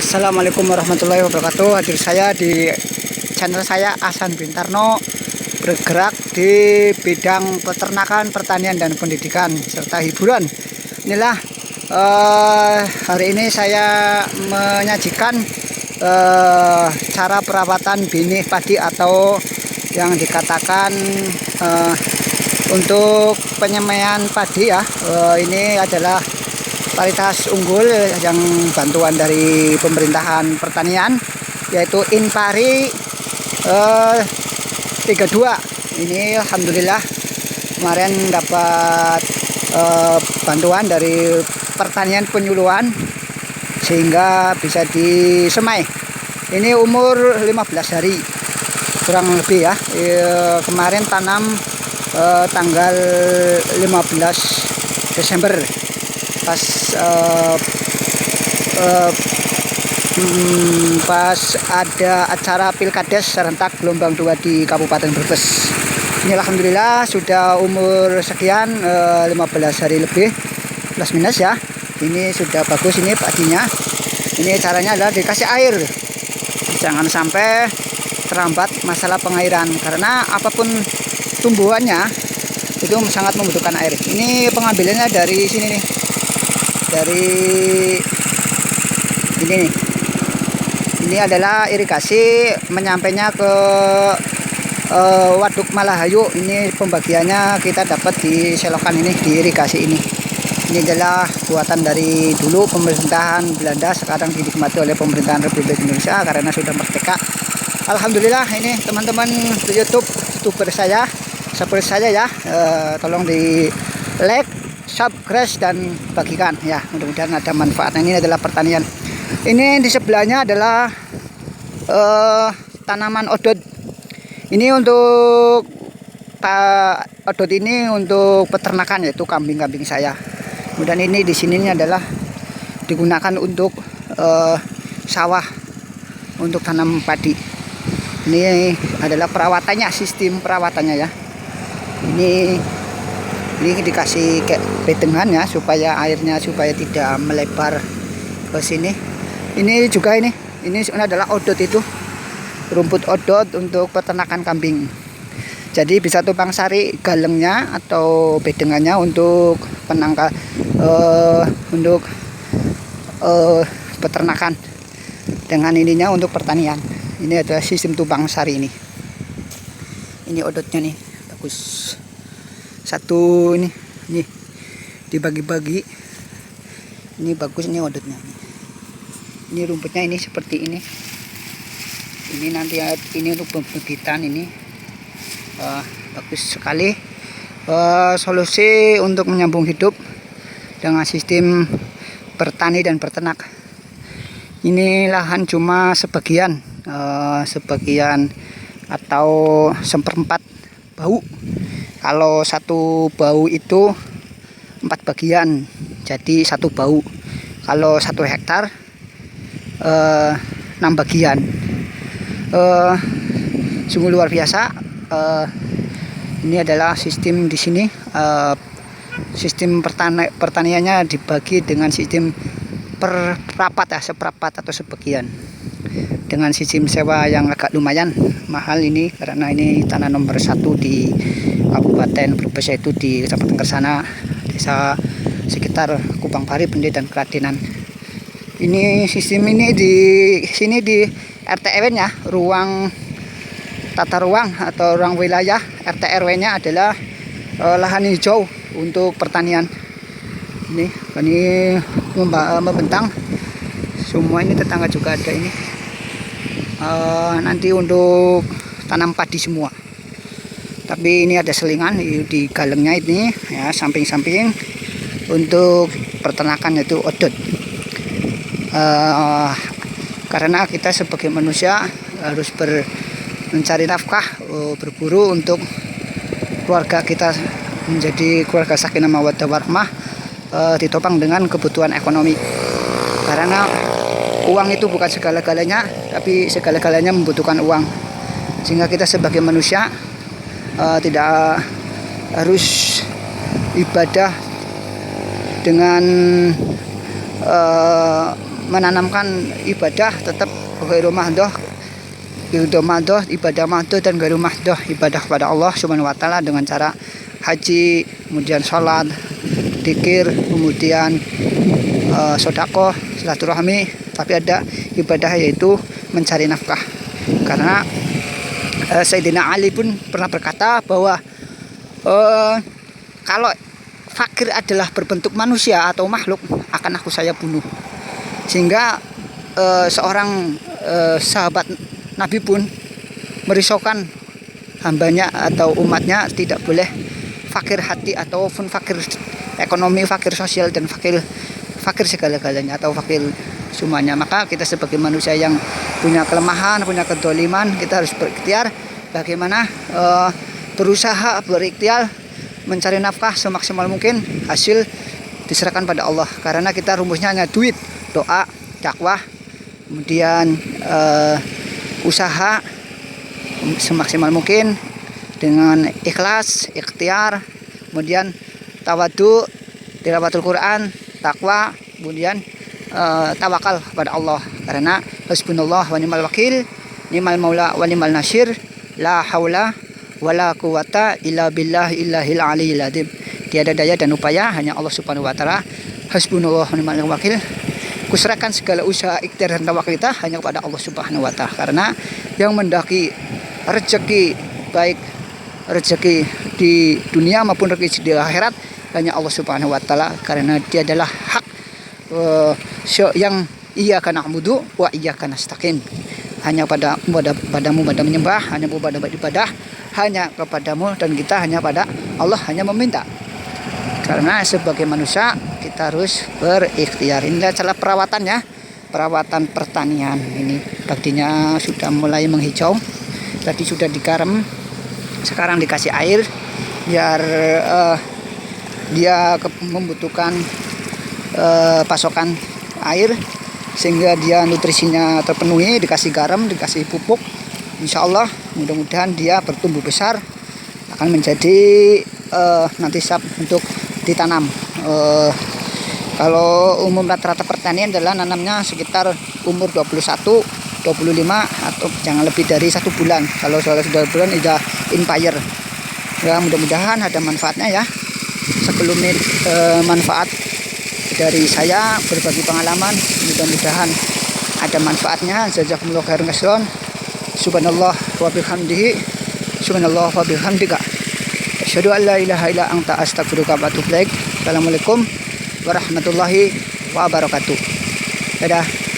Assalamualaikum warahmatullahi wabarakatuh. Hadir saya di channel saya Ahsan Bintarno, bergerak di bidang peternakan, pertanian dan pendidikan serta hiburan. Inilah hari ini saya menyajikan cara perawatan benih padi atau yang dikatakan untuk penyemaian padi ya. Ini adalah varietas unggul yang bantuan dari pemerintahan pertanian, yaitu Inpari 32. Ini alhamdulillah kemarin dapat bantuan dari pertanian penyuluhan sehingga bisa disemai. Ini umur 15 hari kurang lebih ya. Kemarin tanam tanggal 15 Desember pas ada acara Pilkades serentak gelombang 2 di Kabupaten Brebes. Ini alhamdulillah sudah umur sekian 15 hari lebih plus minus ya. Ini sudah bagus ini padinya. Ini caranya adalah dikasih air. Jangan sampai terhambat masalah pengairan karena apapun tumbuhannya itu sangat membutuhkan air. Ini pengambilannya dari sini nih. Dari ini nih. Ini adalah irigasi menyampainya ke Waduk Malahayu. Ini pembagiannya kita dapat di selokan ini, di irigasi ini. Ini adalah buatan dari dulu pemerintahan Belanda, sekarang dinikmati oleh pemerintahan Republik Indonesia karena sudah merdeka. Alhamdulillah ini teman-teman YouTuber saya seperti saya ya, tolong di like, subscribe dan bagikan ya, mudah-mudahan ada manfaatnya. Ini adalah pertanian. Ini di sebelahnya adalah tanaman odot. Ini untuk odot ini untuk peternakan, yaitu kambing-kambing saya. Kemudian ini di sininya adalah digunakan untuk sawah untuk tanam padi. Ini adalah perawatannya, sistem perawatannya ya. Ini dikasih kayak bedengan ya, supaya airnya tidak melebar ke sini. Ini juga ini adalah odot, itu rumput odot untuk peternakan kambing. Jadi bisa tumpang sari galengnya atau bedengannya untuk penangkal untuk peternakan, dengan ininya untuk pertanian. Ini adalah sistem tumpang sari ini. Ini odotnya nih, bagus. Satu ini dibagi-bagi. Ini bagus, ini odotnya. Ini rumputnya ini seperti ini. Ini nanti ini untuk pembegitan ini. Bagus sekali. Solusi untuk menyambung hidup dengan sistem bertani dan berternak. Ini lahan cuma sebagian atau seperempat bau. Kalau satu bau itu 4 bagian, jadi satu bau. Kalau 1 hektar 6 bagian. Sungguh luar biasa. Ini adalah sistem di sini. Sistem pertaniannya dibagi dengan sistem perrapat ya, seperempat atau sebagian. Dengan sistem sewa yang agak lumayan mahal ini, karena ini tanah nomor 1 di Kabupaten Brebes, yaitu di Kecamatan Kersana, desa sekitar Kupangpari, Bende dan Keradenan. Ini sistem ini di sini di RT RW-nya, ruang tata ruang atau ruang wilayah RT RW-nya adalah lahan hijau untuk pertanian. Ini membentang semua, ini tetangga juga ada ini. Nanti untuk tanam padi semua. Tapi ini ada selingan di galengnya ini ya, samping-samping untuk peternakan, yaitu odot. Karena kita sebagai manusia harus mencari nafkah, berburu untuk keluarga kita menjadi keluarga sakinah mawaddah warahmah, ditopang dengan kebutuhan ekonomi. Karena uang itu bukan segala-galanya, tapi segala-galanya membutuhkan uang. Sehingga kita sebagai manusia tidak harus ibadah dengan menanamkan ibadah tetap ghairu mahdoh, ibadah mahdoh dan ghairu mahdoh, ibadah kepada Allah Subhanahu wa taala dengan cara haji, kemudian sholat, zikir, kemudian sedekah, silaturahmi, tapi ada ibadah yaitu mencari nafkah. Karena Sayyidina Ali pun pernah berkata bahwa kalau fakir adalah berbentuk manusia atau makhluk, akan saya bunuh. Sehingga seorang sahabat Nabi pun merisaukan hambanya atau umatnya tidak boleh fakir hati ataupun fakir ekonomi, fakir sosial, dan fakir segala-galanya atau fakir semuanya. Maka kita sebagai manusia yang punya kelemahan, punya kedoliman, kita harus berikhtiar bagaimana berusaha berikhtiar mencari nafkah semaksimal mungkin, hasil diserahkan pada Allah. Karena kita rumusnya hanya duit, doa, dakwah, kemudian usaha semaksimal mungkin dengan ikhlas, ikhtiar, kemudian tawadu, tilawatul Quran, takwa, kemudian tawakal pada Allah. Karena hasbunallah wa ni'mal wakil, ni'mal maula wa ni'mal nasir, la haula wala quwata illa billah illahil aliyil azim. Tiada daya dan upaya hanya Allah Subhanahu wa taala. Hasbunallah wa ni'mal wakil. Kuserahkan segala usaha, ikhtiar dan tawakal kita hanya kepada Allah Subhanahu wa taala. Karena yang mendaki rezeki, baik rezeki di dunia maupun rezeki di akhirat, hanya Allah Subhanahu wa taala. Karena dia adalah hak yang iyyaka na'budu wa iyyaka nasta'in. Hanya padamu menyembah, hanya pada ibadah, hanya kepadamu, dan kita hanya pada Allah hanya meminta. Karena sebagai manusia kita harus berikhtiar. Ini adalah perawatannya, perawatan pertanian. Ini padinya sudah mulai menghijau, tadi sudah digarem, sekarang dikasih air biar dia membutuhkan pasokan air sehingga dia nutrisinya terpenuhi, dikasih garam, dikasih pupuk. Insya Allah mudah-mudahan dia bertumbuh besar, akan menjadi nanti siap untuk ditanam. Kalau umum rata-rata pertanian adalah nanamnya sekitar umur 21, 25 atau jangan lebih dari 1 bulan. Kalau sudah 1 bulan sudah inpire. Ya, mudah-mudahan ada manfaatnya ya. Sebelum manfaat dari saya berbagi pengalaman, mudah-mudahan ada manfaatnya. Jazakumullah khairan katsiran. Subhanallah wa bihamdihi, subhanallah wa bihamdika, asyhadu an la ilaha illa anta, astaghfiruka wa atubu ilaik. Assalamualaikum warahmatullahi wabarakatuh. Dadah.